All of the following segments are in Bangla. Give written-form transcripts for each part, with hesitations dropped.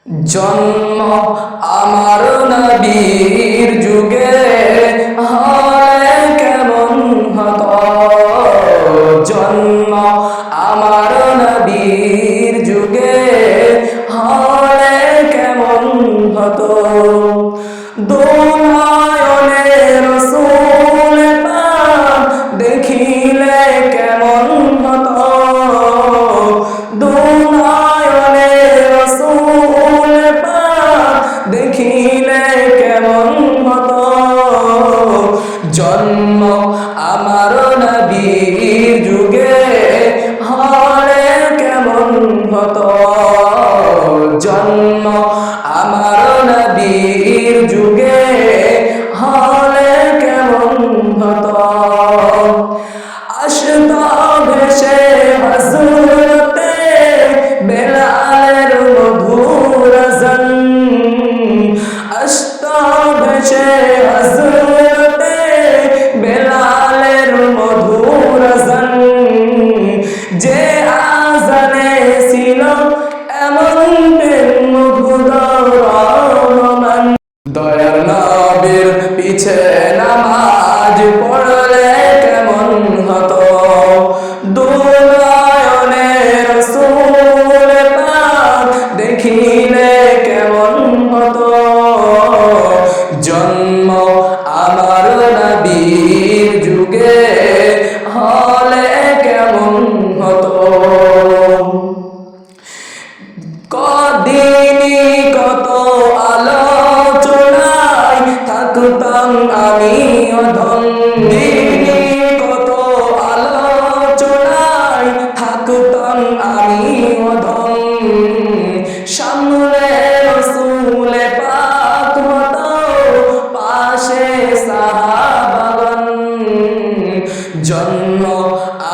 জন্ম আমার নবীর যুগে হলে কেমন হতো। জন্ম আমার নবীর যুগে হলে কেমন হতো। দুনয়নে রাসূল পাক দেখিলে কেমন হতো। দুনয়নে রাসূল পাক দেখিলে কেমন হতো। জন্ম আমার নবীর যুগে হলে কেমন হতো। জন্ম আমার নবীর যুগে হলে কেমন হতো। আসতো ভেসে হযরতে বেলালের মধুর আযান। আসতো ভেসে হযরতে বেলালের মধুর আযান। যে আযানে ছিল এমন প্রেম মুগ্ধ রহমান। দয়ার নবীর পিছে নামাজ পড়লে কেমন হতো। দুনয়নে রাসূল পাক দেখিলে কেমন হতো। জন্ম আমার নবীর যুগে হলে কেমন হতো। কদিনই কত আলোচনায় থাকতাম আমি অধম। দিনই কত আলোচনায় থাকতাম আমি অধম। সামনে রাসূল পাক হতো, পাশে সাহাবাগণ। জন্ম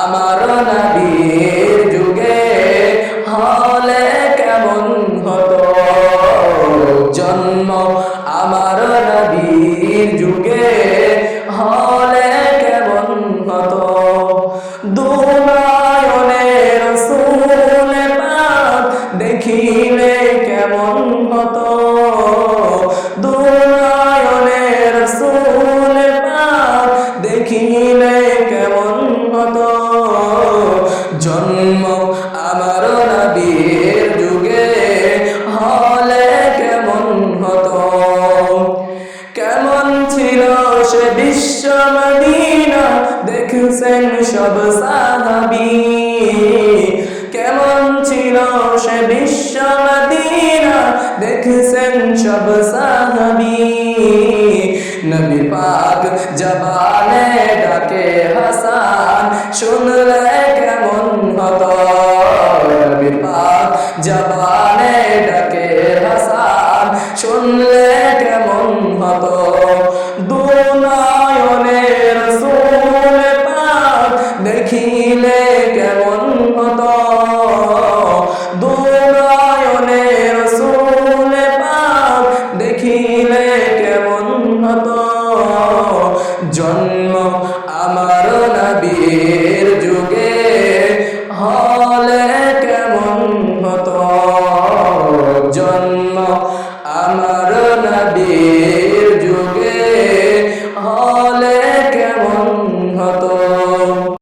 আমার নবীর যুগে হলে কেমন হতো। জন্ম আমার নবীর যুগে হলে কেমন হতো। দুনয়নে রাসূল পাক দেখিলে কেমন হতো। দুনয়নে রাসূল পাক দেখিলে কেমন হতো। জন্ম আমার নবীর যুগে হলে কেমন হতো। কেমন ছিল সে বিশ্ব মদিনা দেখছেন সব সাহাবী। কেমন ছিল সে বিশ্ব মদিনা দেখছেন সব সাহাবী। নবী পাক জবানে ডাকে হাসান, শুনলে কেমন হতো। নবী পাক জবানে ডাকে হাসান, শুনলে